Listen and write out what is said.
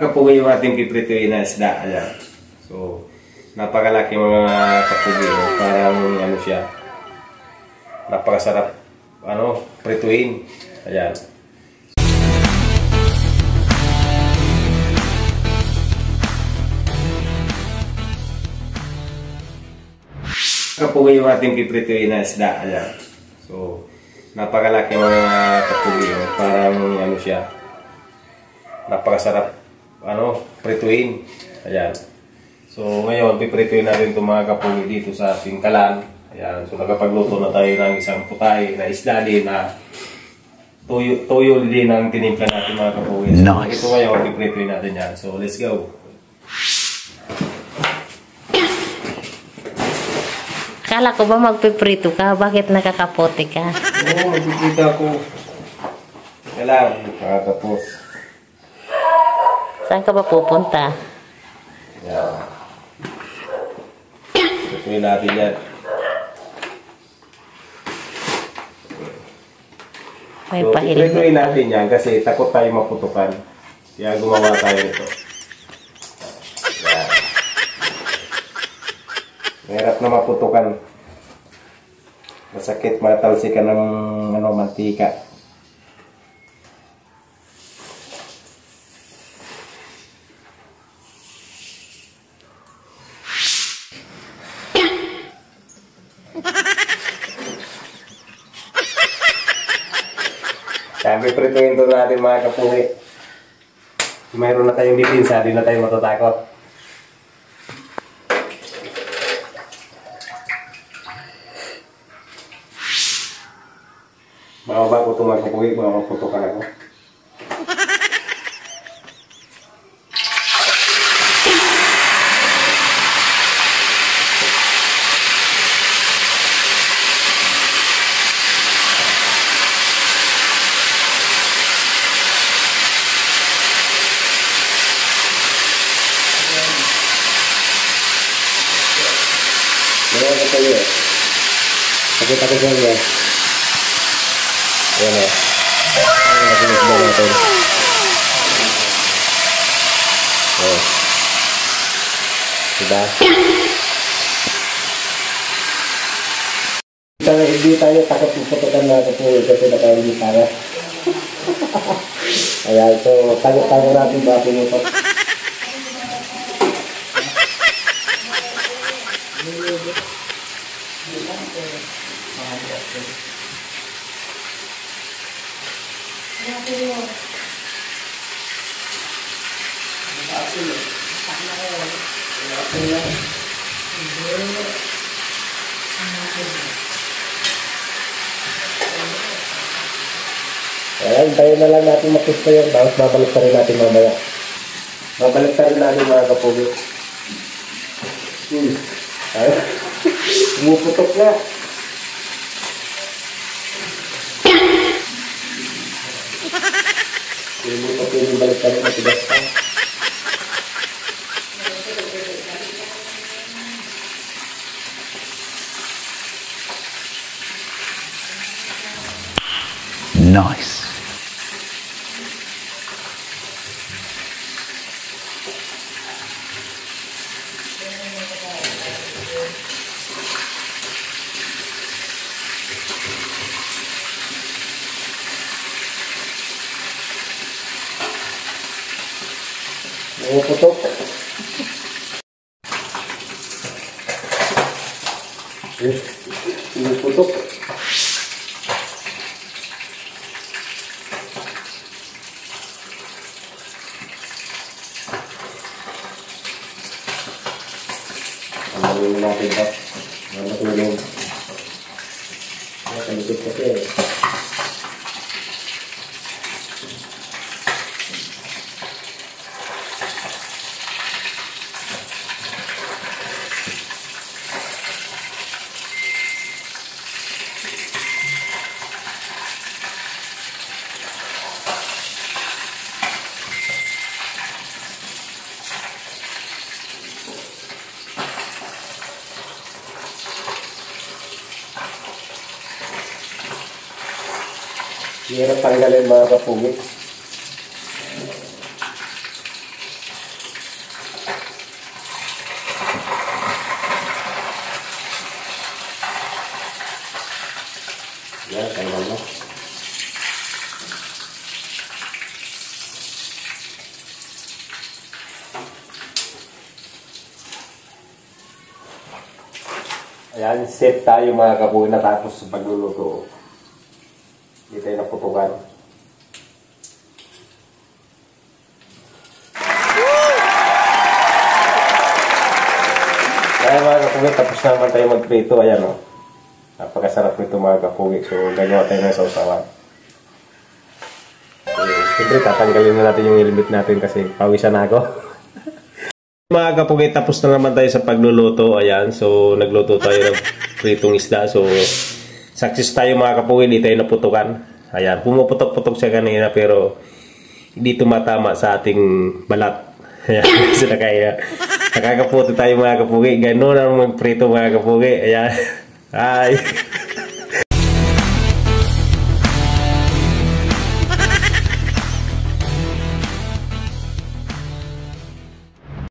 Kapugi yung ating piprituin na isda. Ayan. So, napakalaki mga kapugi. Parang ano siya. Napakasarap prituin. Ayan. Kapugi yung ating piprituin na isda. Ayan. So, napakalaki mga kapugi. Parang ano siya. Napakasarap prituin. Ayan. So ngayon piprituin natin itong mga kapugi dito sa ating kalan. Ayan. So nakapagluto na tayo ng isang putay na isda din na tuyo din ang tinimpla natin mga kapugi. So nice. Ito ngayon piprituin natin yan. So let's go. Akala ko ba magpiprito ka? Bakit nakakapote ka? Oo, magpiprito ako. Kailangan makakapos. Saan ka ba pupunta? Yan. Tutuin natin yan. May so, pahilig. tutuin natin yan kasi takot tayo maputukan. Kaya gumawa tayo nito. Yan. Mahirap na maputukan. Masakit matalsikan ng mantika. Sabi prituin ito natin mga kapugi. Mayroon na tayong dipinsa, di na tayo matatakot. Mababa ko ito mga kapugi, baka maputukan ako. Meron ka tayo eh. Pakita ko sa'yo eh. Ayan eh. Ayan na sinisda natin. Oh. Diba? Hindi tayo takot puputukan na ito kasi nakalimit tayo. Ayan, so tago natin ba pinutot. Ayan, tayo na lang natin mapusta yun. Tapos babalik pa rin natin mamaya. Babalik pa rin natin mga kapugi. Ayan. Umuputok na. Umuputok yung balik pa rin natin. Nice. Umuputok. Umuputok. Ano natin ba? Ano tulong? Nakalikit kasi eh. Hirap tanggalin mga kapugi. Ayan, set tayo mga kapugi natapos sa pagluluto. Hindi tayo naputukan. Ayan mga kapugi, tapos naman tayo magprito. Ayan o. Napakasarap nito mga kapugi. So, gagawa tayo ng sausawan. Siyempre, tatanggalin na natin yung helmet natin kasi pawisan na ako. Mga kapugi, tapos na naman tayo sa pagluluto. Ayan, so nagluto tayo ng pritong isda. So, success tayo mga kapugi, hindi tayo naputukan. Ayan, pumuputok-putok siya kanina pero hindi tumatama sa ating balat. Ayan, kasi nakakaputo tayo mga kapugi. Ganun ang magprito mga kapugi. Ayan, ay.